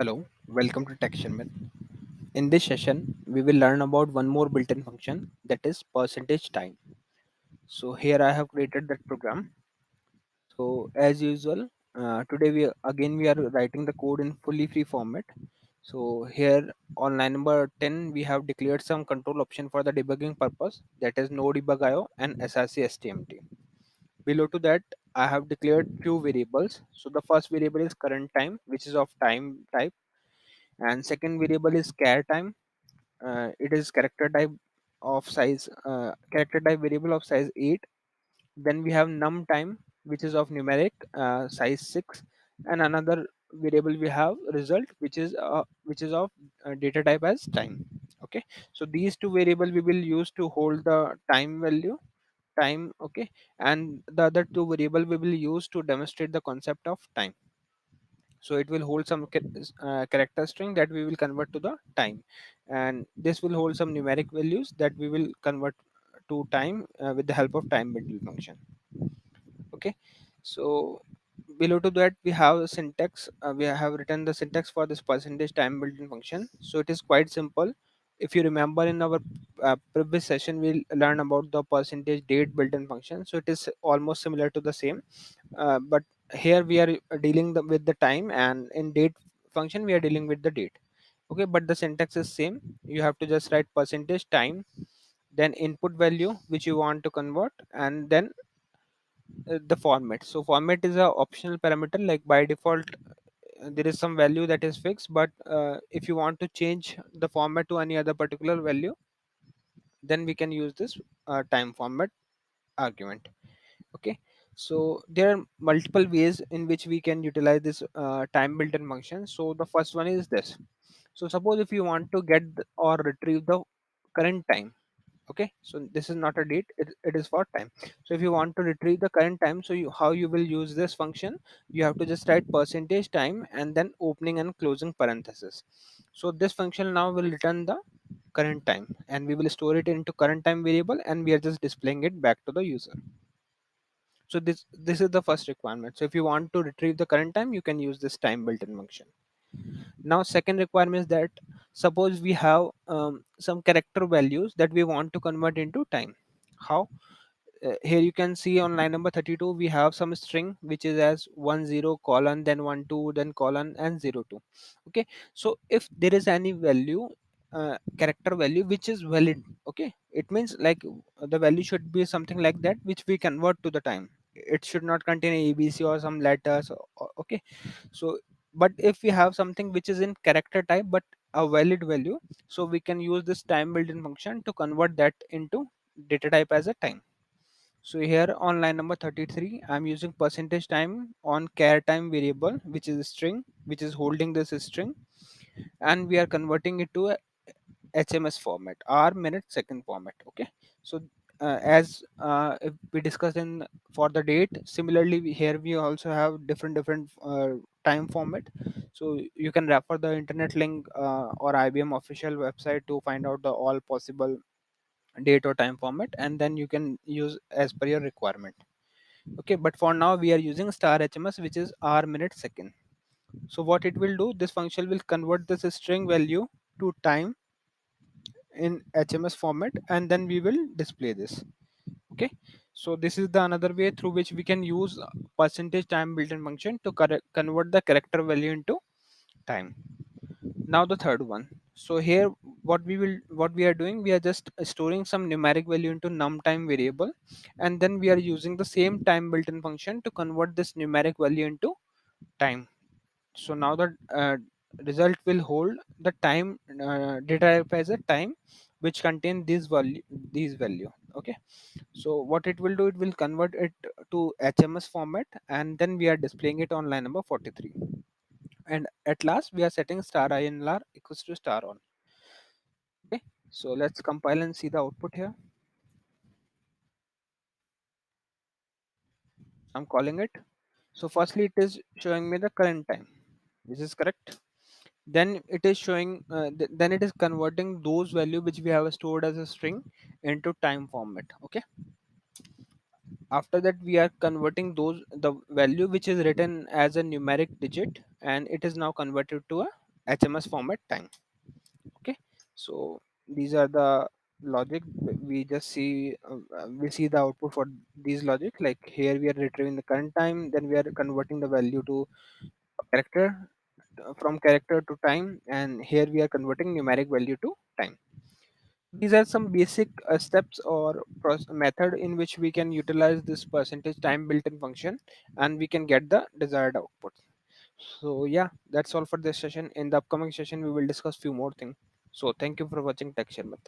Hello, welcome to TechSherman. In this session, we will learn about one more built-in function that is percentage time. So here I have created that program. So as usual, today we are writing the code in fully free format. So here on line number 10, we have declared some control option for the debugging purpose, that is no debug IO and SRC STMT. Below to that, I have declared few variables. So the first variable is current time, which is of time type, and second variable is char time. It is character type variable of size 8. Then we have num time, which is of numeric size 6, and another variable we have result, which is of data type as time. Okay, so these two variable we will use to hold the time value time. Okay, and the other two variable we will use to demonstrate the concept of time. So it will hold some character string that we will convert to the time, and this will hold some numeric values that we will convert to time with the help of time bundle function. Okay, so below to that we have a syntax. We have written the syntax for this percentage time built-in function. So it is quite simple. If you remember, in our previous session we learned about the percentage date built-in function, so it is almost similar to the same, but here we are dealing with the time, and in date function we are dealing with the date. Okay, but the syntax is same. You have to just write percentage time, then input value which you want to convert, and then the format. So format is a optional parameter. Like by default, there is some value that is fixed, but if you want to change the format to any other particular value, then we can use this time format argument. Okay, so there are multiple ways in which we can utilize this time built-in function. So the first one is this. So suppose if you want to get or retrieve the current time. Okay, so this is not a date, it is for time. So if you want to retrieve the current time, so how you will use this function, you have to just write percentage time and then opening and closing parenthesis. So this function now will return the current time, and we will store it into current time variable, and we are just displaying it back to the user. So this is the first requirement. So if you want to retrieve the current time, you can use this time built-in function. Now second requirement is that suppose we have some character values that we want to convert into time. How? Here you can see on line number 32 we have some string which is as 10 colon, then 12, then colon, and 02. Okay, so if there is any value, character value which is valid, okay, it means like the value should be something like that which we convert to the time. It should not contain abc or some letters. Okay, so but if we have something which is in character type but a valid value, so we can use this time built-in function to convert that into data type as a time. So here on line number 33, I'm using percentage time on char time variable, which is a string, which is holding this string, and we are converting it to a HMS format, hour, minute, second format. Okay. So as if we discussed in for the date, similarly here we also have different time format. So you can refer the internet link or IBM official website to find out the all possible date or time format, and then you can use as per your requirement. Okay, but for now we are using star HMS, which is hour, minute, second. So what it will do, this function will convert this string value to time in HMS format, and then we will display this. Okay, so this is the another way through which we can use percentage time built-in function to convert the character value into time. Now the third one. So here what we are doing, we are just storing some numeric value into num time variable, and then we are using the same time built-in function to convert this numeric value into time. So now the result will hold the time data type as a time which contain these value. Okay, so what it will do, it will convert it to HMS format, and then we are displaying it on line number 43. And at last we are setting star INR equals to star on. Okay, so let's compile and see the output here. I'm calling it. So firstly it is showing me the current time, which is correct. Then it is showing then it is converting those value which we have stored as a string into time format. Okay, after that we are converting those the value which is written as a numeric digit, and it is now converted to a HMS format time. Okay, so these are the logic. We just see we see the output for these logic. Like here we are retrieving the current time, then we are converting the value to character, from character to time, and here we are converting numeric value to time. These are some basic steps or method in which we can utilize this percentage time built-in function, and we can get the desired output. So yeah, that's all for this session. In the upcoming session, we will discuss few more things. So thank you for watching Tech Sharmat.